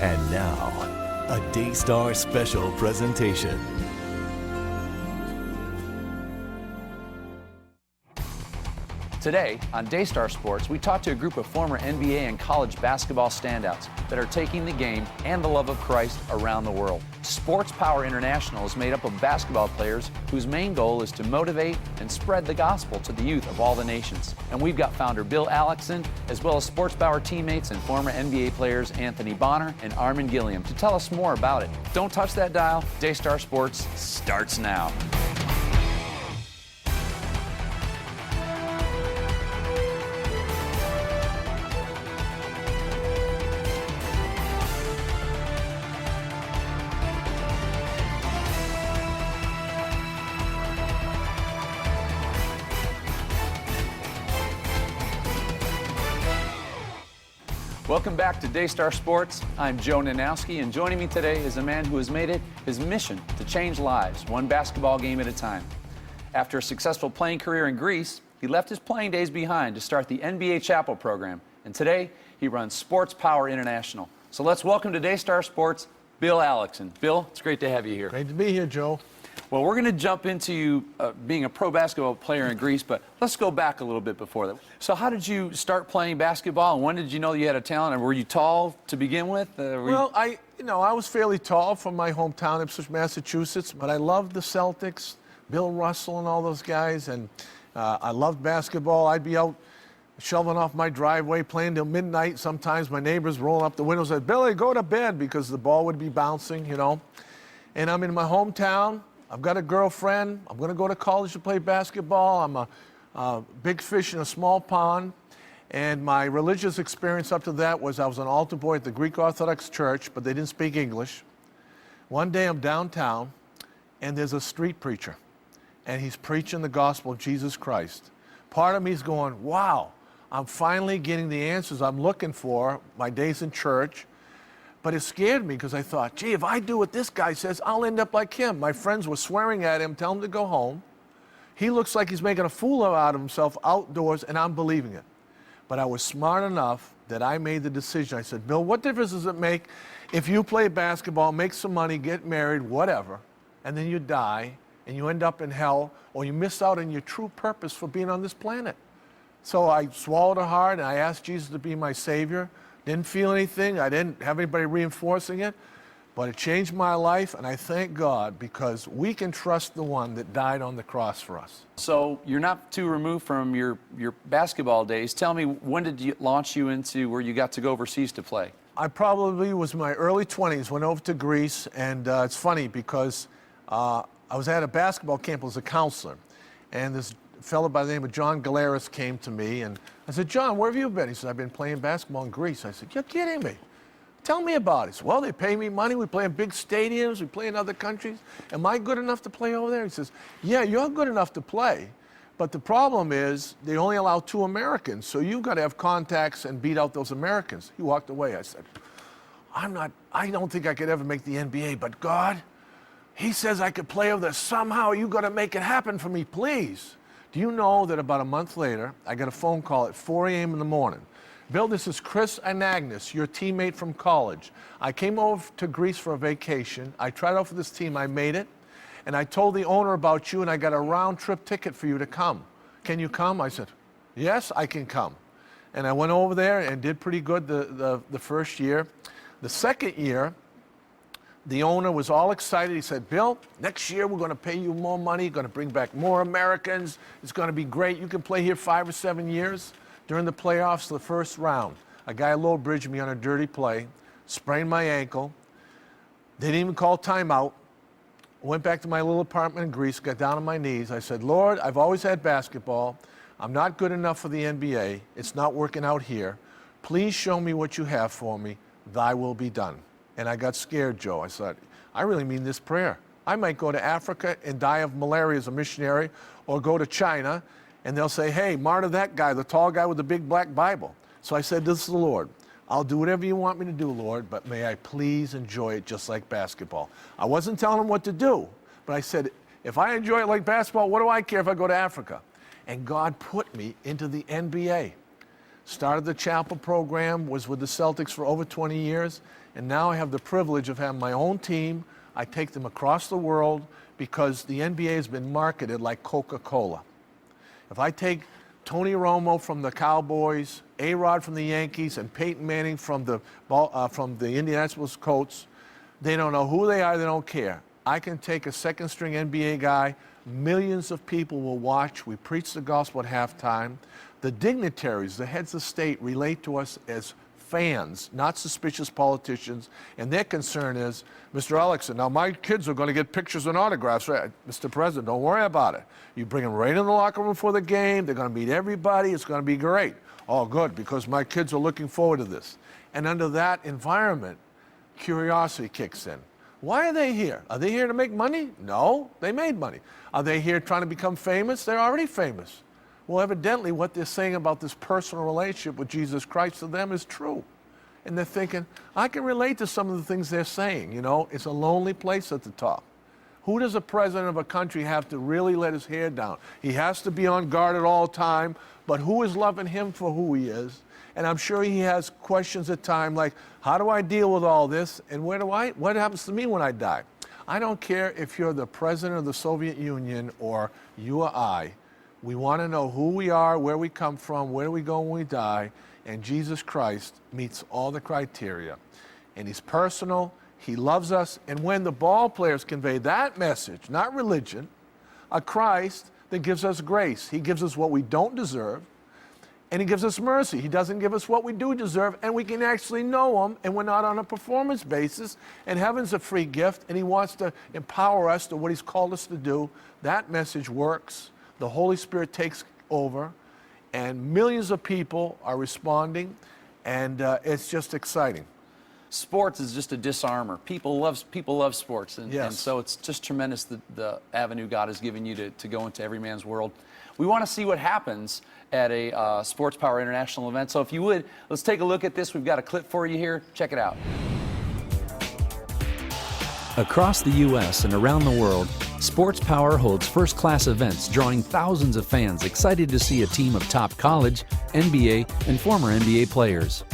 And now, a Daystar special presentation. Today on Daystar Sports, we talk to a group of former NBA and college basketball standouts that are taking the game and the love of Christ around the world. SportsPower International is made up of basketball players whose main goal is to motivate and spread the gospel to the youth of all the nations. And we've got founder Bill Alexson, as well as SportsPower teammates and former NBA players Anthony Bonner and Armen Gillian to tell us more about it. Don't touch that dial. Daystar Sports starts now. Welcome back to Daystar Sports. I'm Joe Ninowski, and joining me today is a man who has made it his mission to change lives, one basketball game at a time. After a successful playing career in Greece, he left his playing days behind to start the NBA Chapel program, and today he runs SportsPower International. So let's welcome to Daystar Sports, Bill Alexson. Bill, it's great to have you here. Great to be here, Joe. Well, we're going to jump into you being a pro basketball player in Greece, but let's go back a little bit before that. So how did you start playing basketball, and when did you know you had a talent, and were you tall to begin with? I was fairly tall from my hometown, Ipswich, Massachusetts, but I loved the Celtics, Bill Russell and all those guys, and I loved basketball. I'd be out shoveling off my driveway, playing till midnight. Sometimes my neighbors rolling up the windows and said, "Billy, go to bed," because the ball would be bouncing, you know. And I'm in my hometown. I've got a girlfriend. I'm going to go to college to play basketball. I'm a big fish in a small pond. And my religious experience up to that was I was an altar boy at the Greek Orthodox Church, but they didn't speak English. One day I'm downtown, and there's a street preacher, and he's preaching the gospel of Jesus Christ. Part of me is going, wow, I'm finally getting the answers I'm looking for, my days in church. But it scared me because I thought, gee, if I do what this guy says, I'll end up like him. My friends were swearing at him, telling him to go home. He looks like he's making a fool out of himself outdoors, and I'm believing it. But I was smart enough that I made the decision. I said, Bill, what difference does it make if you play basketball, make some money, get married, whatever, and then you die, and you end up in hell, or you miss out on your true purpose for being on this planet? So I swallowed it hard, and I asked Jesus to be my Savior. Didn't feel anything. I didn't have anybody reinforcing it, but it changed my life, and I thank God because we can trust the one that died on the cross for us. So you're not too removed from your basketball days. Tell me, when did you launch you into where you got to go overseas to play? I probably was in my early 20s, went over to Greece, and it's funny because I was at a basketball camp as a counselor, and this fellow by the name of John Galeris came to me, and I said, John, where have you been? He said, I've been playing basketball in Greece. I said, you're kidding me. Tell me about it. He said, well, they pay me money. We play in big stadiums. We play in other countries. Am I good enough to play over there? He says, yeah, you're good enough to play. But the problem is they only allow 2 Americans, so you've got to have contacts and beat out those Americans. He walked away. I said, I don't think I could ever make the NBA, but God, He says I could play over there. Somehow you got to make it happen for me, please. Do you know that about a month later, I got a phone call at 4 a.m. in the morning. Bill, this is Chris and Agnes, your teammate from college. I came over to Greece for a vacation. I tried out for this team. I made it. And I told the owner about you, and I got a round-trip ticket for you to come. Can you come? I said, yes, I can come. And I went over there and did pretty good the first year. The second year, the owner was all excited. He said, Bill, next year we're going to pay you more money, going to bring back more Americans. It's going to be great. You can play here 5 or 7 years. During the playoffs, the first round, a guy low-bridged me on a dirty play, sprained my ankle. They didn't even call timeout. Went back to my little apartment in Greece, got down on my knees. I said, Lord, I've always had basketball. I'm not good enough for the NBA. It's not working out here. Please show me what you have for me. Thy will be done. And I got scared, Joe. I said, I really mean this prayer. I might go to Africa and die of malaria as a missionary, or go to China, and they'll say, hey, martyr that guy, the tall guy with the big black Bible. So I said, this is the Lord. I'll do whatever you want me to do, Lord, but may I please enjoy it just like basketball. I wasn't telling him what to do, but I said, if I enjoy it like basketball, what do I care if I go to Africa? And God put me into the NBA. started the chapel program, was with the Celtics for over 20 years, and now I have the privilege of having my own team. I take them across the world because the NBA has been marketed like Coca-Cola. If I take Tony Romo from the Cowboys, A-Rod from the Yankees, and Peyton Manning from the Indianapolis Colts, they don't know who they are, they don't care. I can take a second-string NBA guy, millions of people will watch, we preach the gospel at halftime. The dignitaries, the heads of state, relate to us as fans, not suspicious politicians, and their concern is, Mr. Alexson, now my kids are going to get pictures and autographs. Right? Mr. President, don't worry about it. You bring them right in the locker room for the game, they're going to meet everybody, it's going to be great. Oh, good, because my kids are looking forward to this. And under that environment, curiosity kicks in. Why are they here? Are they here to make money? No, they made money. Are they here trying to become famous? They're already famous. Well, evidently, what they're saying about this personal relationship with Jesus Christ to them is true. And they're thinking, I can relate to some of the things they're saying. You know, it's a lonely place at the top. Who does a president of a country have to really let his hair down? He has to be on guard at all time, but who is loving him for who he is? And I'm sure he has questions at times like, how do I deal with all this? And what happens to me when I die? I don't care if you're the president of the Soviet Union or you or I. We want to know who we are, where we come from, where we go when we die, and Jesus Christ meets all the criteria. And he's personal, he loves us, and when the ball players convey that message, not religion, a Christ that gives us grace. He gives us what we don't deserve, and he gives us mercy. He doesn't give us what we do deserve, and we can actually know him, and we're not on a performance basis, and heaven's a free gift, and he wants to empower us to what he's called us to do. That message works. The Holy Spirit takes over, and millions of people are responding, and it's just exciting. Sports is just a disarmer. People love sports, and, Yes. and so it's just tremendous the avenue God has given you to go into every man's world. We want to see what happens at a SportsPower International event. So if you would, let's take a look at this. We've got a clip for you here. Check it out. Across the U.S. and around the world, SportsPower holds first-class events drawing thousands of fans excited to see a team of top college, NBA, and former NBA players.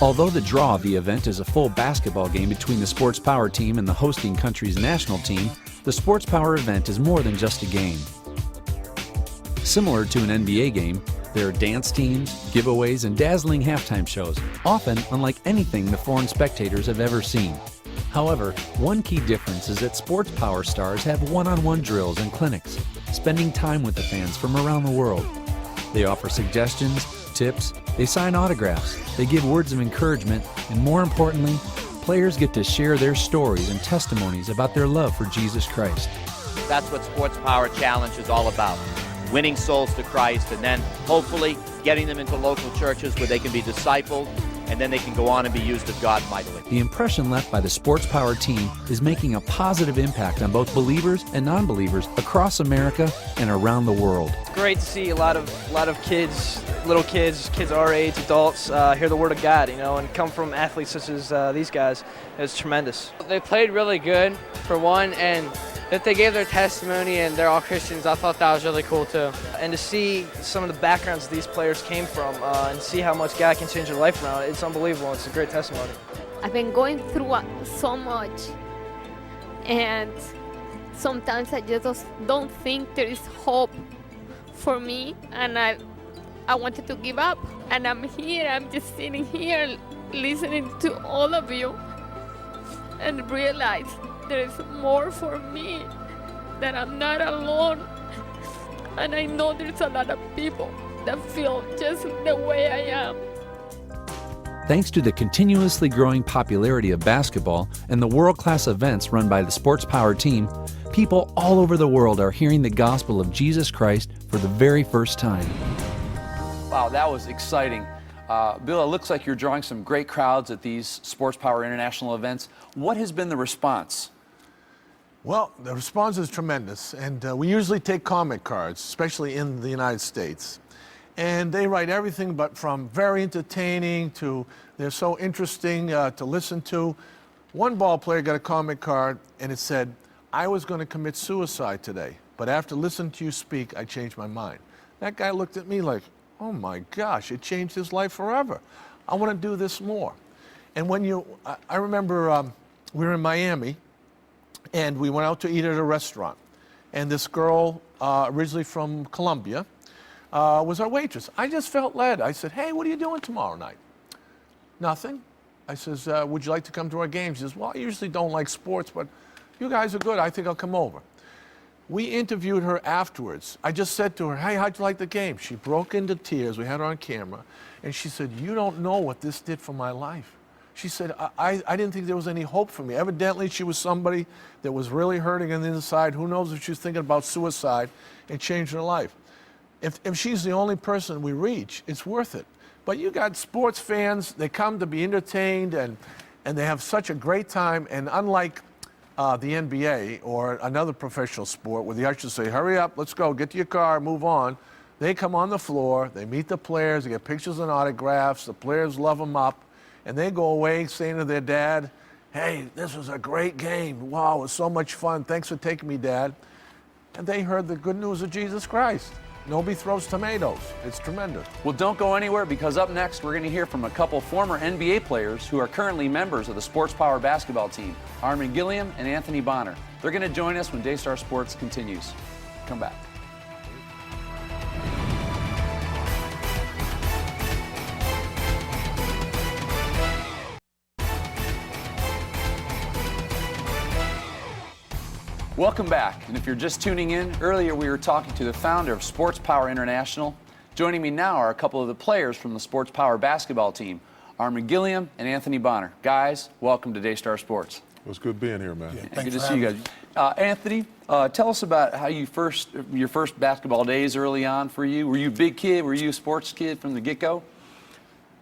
Although the draw of the event is a full basketball game between the SportsPower team and the hosting country's national team, the SportsPower event is more than just a game. Similar to an NBA game, there are dance teams, giveaways, and dazzling halftime shows, often unlike anything the foreign spectators have ever seen. However, one key difference is that SportsPower stars have one-on-one drills and clinics, spending time with the fans from around the world. They offer suggestions, tips, they sign autographs, they give words of encouragement, and more importantly, players get to share their stories and testimonies about their love for Jesus Christ. That's what SportsPower Challenge is all about. Winning souls to Christ, and then hopefully getting them into local churches where they can be discipled, and then they can go on and be used of God mightily. The impression left by the SportsPower team is making a positive impact on both believers and non-believers across America and around the world. It's great to see a lot of kids, little kids our age, adults, hear the Word of God, and come from athletes such as these guys. It's tremendous. They played really good, for one, and that they gave their testimony and they're all Christians, I thought that was really cool too. And to see some of the backgrounds these players came from and see how much God can change their life around, it's unbelievable. It's a great testimony. I've been going through so much, and sometimes I just don't think there is hope for me, and I wanted to give up. And I'm here, I'm just sitting here listening to all of you and realize there is more for me, that I'm not alone. And I know there's a lot of people that feel just the way I am. Thanks to the continuously growing popularity of basketball and the world-class events run by the SportsPower team, people all over the world are hearing the gospel of Jesus Christ for the very first time. Wow, that was exciting. Bill, it looks like you're drawing some great crowds at these SportsPower International events. What has been the response? Well, the response is tremendous, and we usually take comment cards, especially in the United States. And they write everything but from very entertaining to they're so interesting to listen to. One ball player got a comment card, and it said, I was going to commit suicide today, but after listening to you speak, I changed my mind. That guy looked at me like, oh my gosh, it changed his life forever. I want to do this more. And when I remember we were in Miami, and we went out to eat at a restaurant. And this girl, originally from Colombia, was our waitress. I just felt led. I said, hey, what are you doing tomorrow night? Nothing. I says, would you like to come to our game? She says, well, I usually don't like sports, but you guys are good. I think I'll come over. We interviewed her afterwards. I just said to her, hey, how'd you like the game? She broke into tears. We had her on camera. And she said, you don't know what this did for my life. She said, I didn't think there was any hope for me. Evidently, she was somebody that was really hurting on the inside. Who knows if she was thinking about suicide and changing her life. If she's the only person we reach, it's worth it. But you got sports fans, they come to be entertained, and they have such a great time. And unlike the NBA or another professional sport where the ushers say, hurry up, let's go, get to your car, move on, they come on the floor, they meet the players, they get pictures and autographs, the players love them up, and they go away saying to their dad, hey, this was a great game. Wow, it was so much fun. Thanks for taking me, Dad. And they heard the good news of Jesus Christ. Nobody throws tomatoes. It's tremendous. Well, don't go anywhere, because up next we're going to hear from a couple former NBA players who are currently members of the SportsPower basketball team, Armen Gillian and Anthony Bonner. They're going to join us when Daystar Sports continues. Come back. Welcome back. And if you're just tuning in, earlier we were talking to the founder of SportsPower International. Joining me now are a couple of the players from the SportsPower basketball team, Armen Gillian and Anthony Bonner. Guys, welcome to Daystar Sports. It was good being here, man. Yeah, good to see you guys. Anthony, tell us about how your first basketball days early on for you. Were you a big kid? Were you a sports kid from the get-go?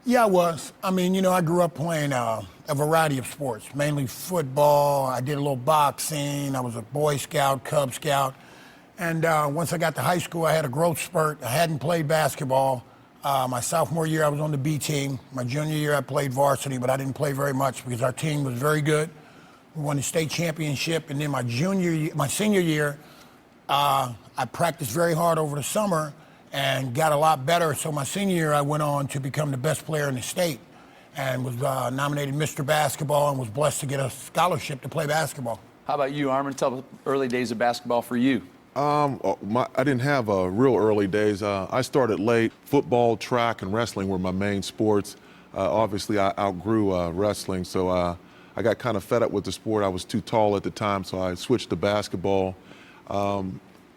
Yeah, I was. I mean, you know, I grew up playing a variety of sports, mainly football. I did a little boxing. I was a Boy Scout, Cub Scout. And once I got to high school, I had a growth spurt. I hadn't played basketball. My sophomore year, I was on the B team. My junior year, I played varsity, but I didn't play very much because our team was very good. We won the state championship. And then my senior year, I practiced very hard over the summer and got a lot better. So my senior year, I went on to become the best player in the state and was nominated Mr. Basketball and was blessed to get a scholarship to play basketball. How about you, Armen? Tell the early days of basketball for you. I didn't have real early days. I started late. Football, track, and wrestling were my main sports. Obviously, I outgrew wrestling, so I got kind of fed up with the sport. I was too tall at the time, so I switched to basketball.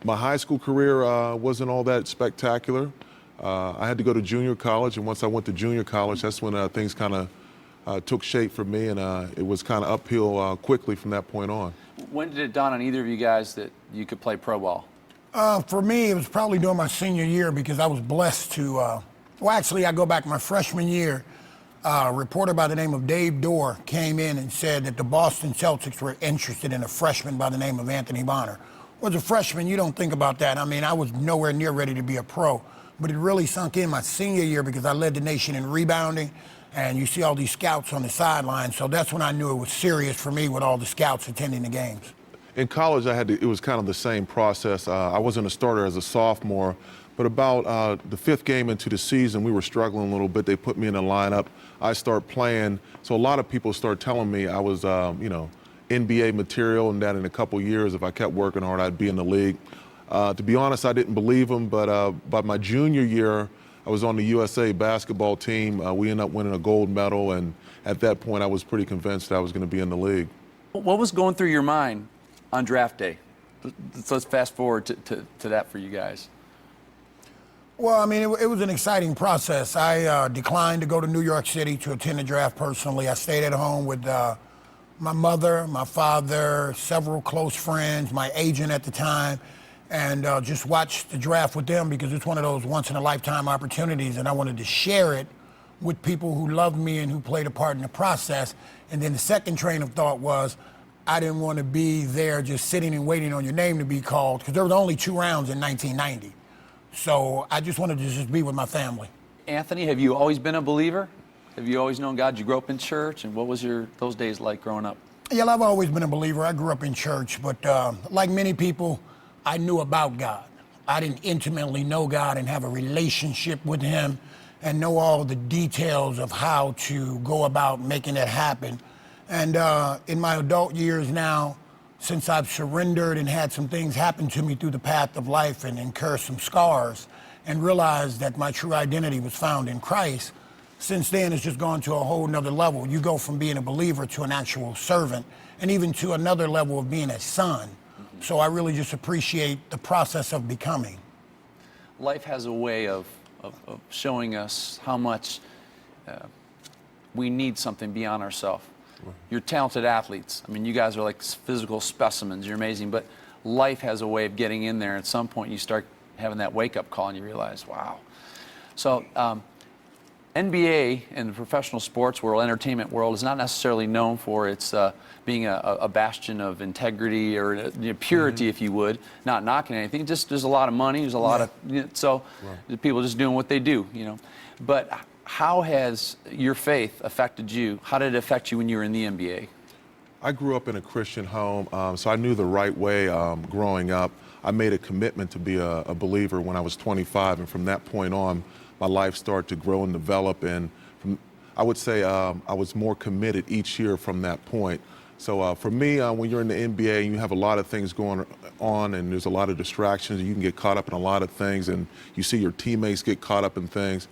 My high school career wasn't all that spectacular. I had to go to junior college, and once I went to junior college, that's when things kind of took shape for me, and it was kind of uphill quickly from that point on. When did it dawn on either of you guys that you could play pro ball? For me, it was probably during my senior year because I was blessed to, well, actually, I go back my freshman year. A reporter by the name of Dave Dorr came in and said that the Boston Celtics were interested in a freshman by the name of Anthony Bonner. Well, as a freshman, you don't think about that. I mean, I was nowhere near ready to be a pro, but it really sunk in my senior year because I led the nation in rebounding, and you see all these scouts on the sidelines, so that's when I knew it was serious for me with all the scouts attending the games. In college, it was kind of the same process. I wasn't a starter as a sophomore, but about the fifth game into the season, we were struggling a little bit. They put me in a lineup. I start playing, so a lot of people started telling me I was, NBA material, and that in a couple years, if I kept working hard, I'd be in the league. To be honest, I didn't believe them, but by my junior year, I was on the USA basketball team. We ended up winning a gold medal, and at that point, I was pretty convinced I was going to be in the league. What was going through your mind on draft day? Let's fast forward to that for you guys. Well, I mean, it was an exciting process. I declined to go to New York City to attend the draft personally. I stayed at home with my mother, my father, several close friends, my agent at the time, and just watched the draft with them because it's one of those once-in-a-lifetime opportunities, and I wanted to share it with people who loved me and who played a part in the process. And then the second train of thought was I didn't want to be there just sitting and waiting on your name to be called because there were only 2 rounds in 1990. So I just wanted to just be with my family. Anthony, have you always been a believer? Have you always known God? You grew up in church, and what was those days like growing up? Yeah, I've always been a believer. I grew up in church, but like many people, I knew about God. I didn't intimately know God and have a relationship with him and know all the details of how to go about making it happen. And in my adult years now, since I've surrendered and had some things happen to me through the path of life and incurred some scars and realized that my true identity was found in Christ, since then it's just gone to a whole nother level. You go from being a believer to an actual servant and even to another level of being a son. So I really just appreciate the process of becoming. Life has a way of showing us how much we need something beyond ourselves. You're talented athletes. I mean, you guys are like physical specimens. You're amazing. But life has a way of getting in there. At some point, you start having that wake-up call, and you realize, wow. So NBA and the professional sports world, entertainment world, is not necessarily known for its being a bastion of integrity or purity, if you would. Not knocking anything. Just there's a lot of money. There's a lot of people just doing what they do. But how has your faith affected you? How did it affect you when you were in the NBA? I grew up in a Christian home, so I knew the right way growing up. I made a commitment to be a believer when I was 25, and from that point on, my life started to grow and develop, and I would say I was more committed each year from that point. So for me, when you're in the NBA, you have a lot of things going on, and there's a lot of distractions. You can get caught up in a lot of things, and you see your teammates get caught up in things.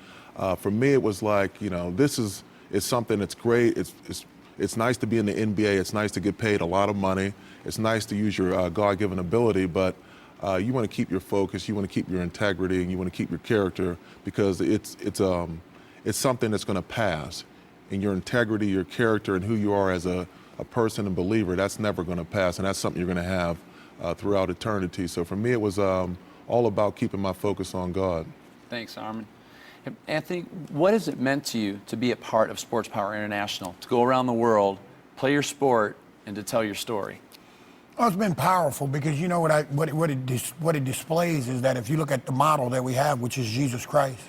For me, it was like, it's something that's great. It's nice to be in the NBA. It's nice to get paid a lot of money. It's nice to use your God-given ability, but you want to keep your focus, you want to keep your integrity, and you want to keep your character, because it's something that's going to pass. And your integrity, your character, and who you are as a person and believer, that's never going to pass, and that's something you're going to have throughout eternity. So for me, it was all about keeping my focus on God. Thanks, Armen. Anthony, what has it meant to you to be a part of SportsPower International, to go around the world, play your sport, and to tell your story? Well, it's been powerful because what it displays is that if you look at the model that we have, which is Jesus Christ,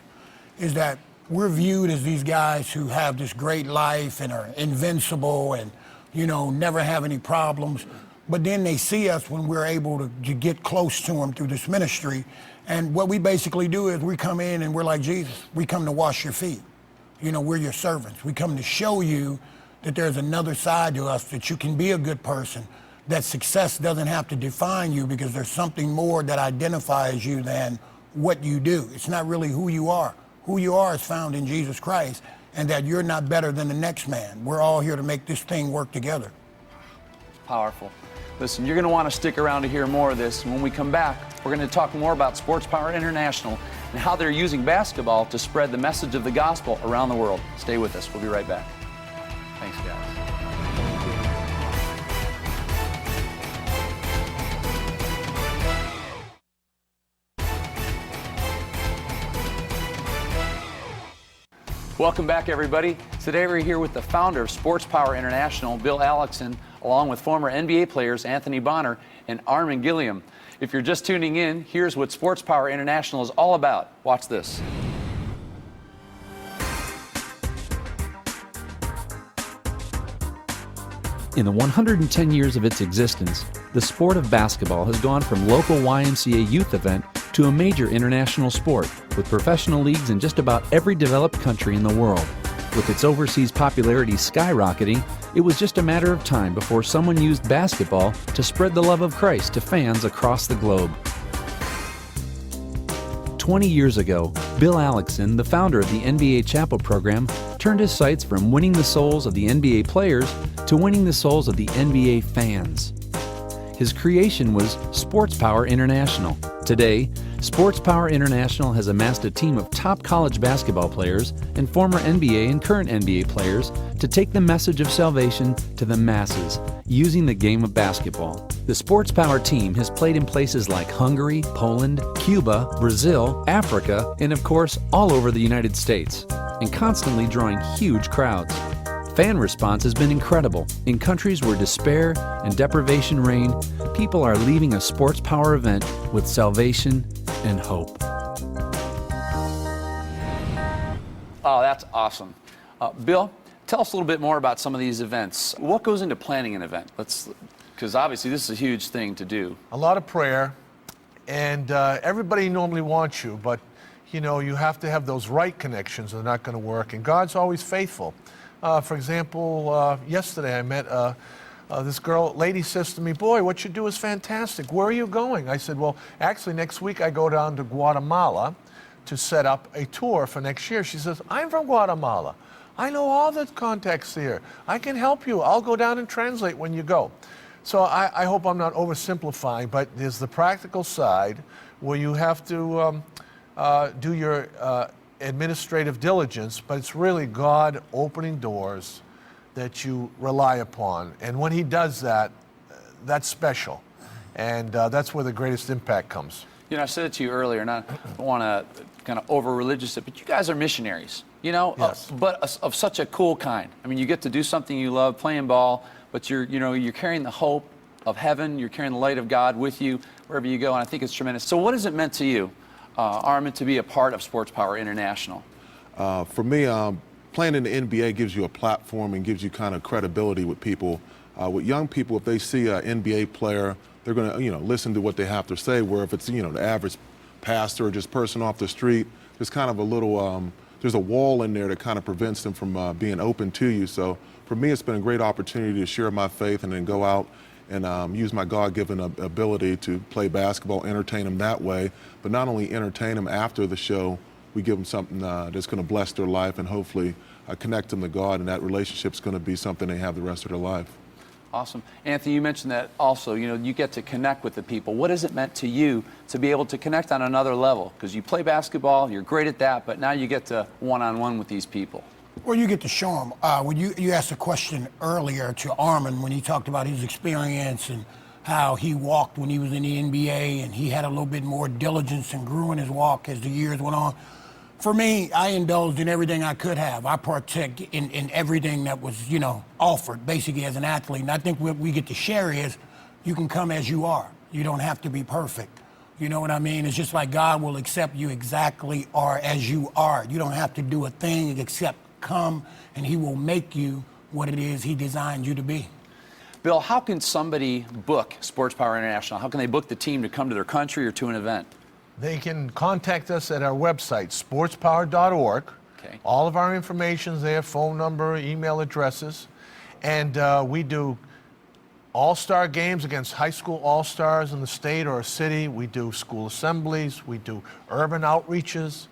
is that we're viewed as these guys who have this great life and are invincible and never have any problems. But then they see us when we're able to get close to them through this ministry. And what we basically do is we come in and we're like Jesus. We come to wash your feet. We're your servants. We come to show you that there's another side to us, that you can be a good person, that success doesn't have to define you because there's something more that identifies you than what you do. It's not really who you are. Who you are is found in Jesus Christ, and that you're not better than the next man. We're all here to make this thing work together. Powerful. Listen, you're going to want to stick around to hear more of this. And when we come back, we're going to talk more about SportsPower International and how they're using basketball to spread the message of the gospel around the world. Stay with us. We'll be right back. Thanks, guys. Welcome back, everybody. Today we're here with the founder of SportsPower International, Bill Alexson, along with former NBA players Anthony Bonner and Armen Gillian. If you're just tuning in, here's what SportsPower International is all about. Watch this. In the 110 years of its existence, the sport of basketball has gone from local YMCA youth event to a major international sport, with professional leagues in just about every developed country in the world. With its overseas popularity skyrocketing, it was just a matter of time before someone used basketball to spread the love of Christ to fans across the globe. 20 years ago, Bill Alexson, the founder of the NBA Chapel program, turned his sights from winning the souls of the NBA players to winning the souls of the NBA fans. His creation was SportsPower International. Today, SportsPower International has amassed a team of top college basketball players and former NBA and current NBA players to take the message of salvation to the masses using the game of basketball. The SportsPower team has played in places like Hungary, Poland, Cuba, Brazil, Africa, and of course all over the United States, and constantly drawing huge crowds. Fan response has been incredible. In countries where despair and deprivation reign, people are leaving a SportsPower event with salvation and hope. Oh, that's awesome. Bill, tell us a little bit more about some of these events. What goes into planning an event? Because obviously this is a huge thing to do. A lot of prayer And everybody normally wants you, but you know, you have to have those right connections. They're not going to work. And God's always faithful. For example, yesterday I met this lady says to me, boy, what you do is fantastic. Where are you going? I said, well, actually next week I go down to Guatemala to set up a tour for next year. She says, I'm from Guatemala. I know all the contacts here. I can help you. I'll go down and translate when you go. So I hope I'm not oversimplifying, but there's the practical side where you have to do your administrative diligence, but it's really God opening doors that you rely upon. And when he does that, that's special. And that's where the greatest impact comes. You know, I said it to you earlier, and I don't want to kind of over-religious it, but you guys are missionaries, you know, yes. But of such a cool kind. I mean, you get to do something you love, playing ball, but you're carrying the hope of heaven, you're carrying the light of God with you wherever you go, and I think it's tremendous. So what has it meant to you, Armen, to be a part of SportsPower International? For me, playing in the NBA gives you a platform and gives you kind of credibility with people. With young people, if they see an NBA player, they're going to, listen to what they have to say. Where if it's, the average pastor or just person off the street, there's kind of a little, there's a wall in there that kind of prevents them from being open to you. So for me, it's been a great opportunity to share my faith and then go out and use my God-given ability to play basketball, entertain them that way. But not only entertain them after the show, we give them something that's going to bless their life and hopefully connect them to God, and that relationship's going to be something they have the rest of their life. Awesome. Anthony, you mentioned that also, you get to connect with the people. What has it meant to you to be able to connect on another level? Because you play basketball, you're great at that, but now you get to one-on-one with these people. Well, you get to show them. When you asked a question earlier to Armen when he talked about his experience and how he walked when he was in the NBA, and he had a little bit more diligence and grew in his walk as the years went on. For me, I indulged in everything I could have. I partook in everything that was, offered, basically, as an athlete. And I think what we get to share is you can come as you are. You don't have to be perfect. You know what I mean? It's just like God will accept you exactly or as you are. You don't have to do a thing except come, and he will make you what it is he designed you to be. Bill, how can somebody book SportsPower International? How can they book the team to come to their country or to an event? They can contact us at our website, sportspower.org. Okay. All of our information's there, phone number, email addresses. And we do all-star games against high school all-stars in the state or a city. We do school assemblies. We do urban outreaches.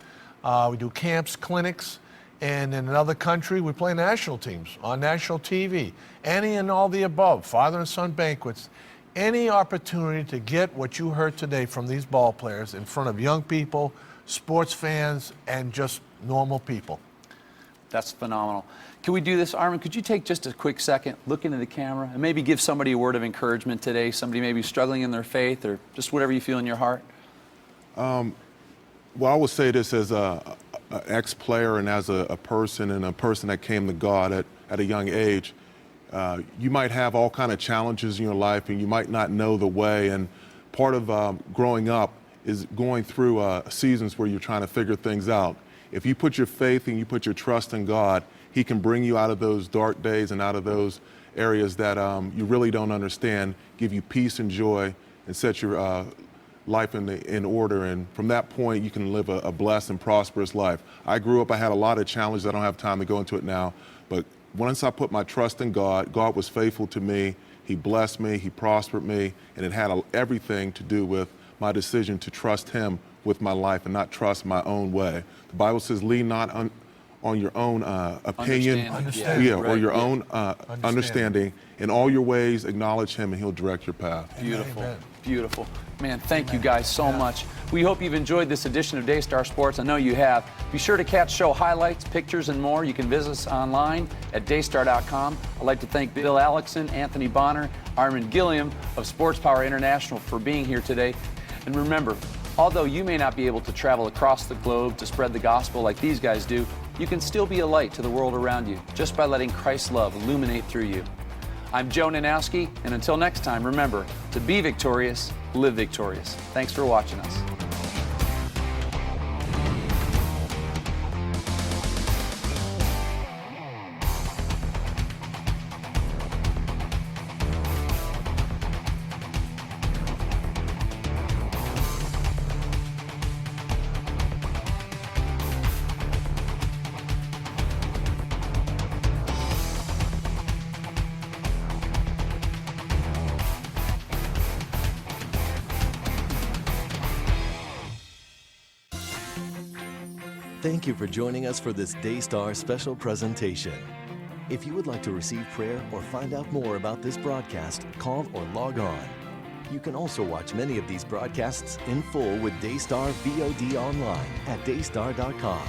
We do camps, clinics. And in another country, we play national teams on national TV. Any and all the above, father and son banquets. Any opportunity to get what you heard today from these ball players in front of young people, sports fans, and just normal people. That's phenomenal. Can we do this, Armen? Could you take just a quick second, look into the camera, and maybe give somebody a word of encouragement today, somebody maybe struggling in their faith or just whatever you feel in your heart? Well, I would say this as an ex-player and as a person and a person that came to God at a young age. You might have all kind of challenges in your life and you might not know the way, and part of growing up is going through seasons where you're trying to figure things out. If you put your faith and you put your trust in God, he can bring you out of those dark days and out of those areas that you really don't understand, give you peace and joy, and set your life in order. And from that point, you can live a blessed and prosperous life. I grew up, I had a lot of challenges. I don't have time to go into it now, but once I put my trust in God, God was faithful to me. He blessed me, he prospered me, and it had everything to do with my decision to trust him with my life and not trust my own way. The Bible says, lean not on your own opinion, or your own understanding. In all your ways, acknowledge him and he'll direct your path. Beautiful. Amen. Beautiful. Man, thank you guys so much. We hope you've enjoyed this edition of Daystar Sports. I know you have. Be sure to catch show highlights, pictures, and more. You can visit us online at daystar.com. I'd like to thank Bill Alexson, Anthony Bonner, Armen Gillian of SportsPower International for being here today. And remember, although you may not be able to travel across the globe to spread the gospel like these guys do, you can still be a light to the world around you just by letting Christ's love illuminate through you. I'm Joe Ninowski, and until next time, remember, to be victorious, live victorious. Thanks for watching us. Thank you for joining us for this Daystar special presentation. If you would like to receive prayer or find out more about this broadcast, call or log on. You can also watch many of these broadcasts in full with Daystar VOD online at daystar.com.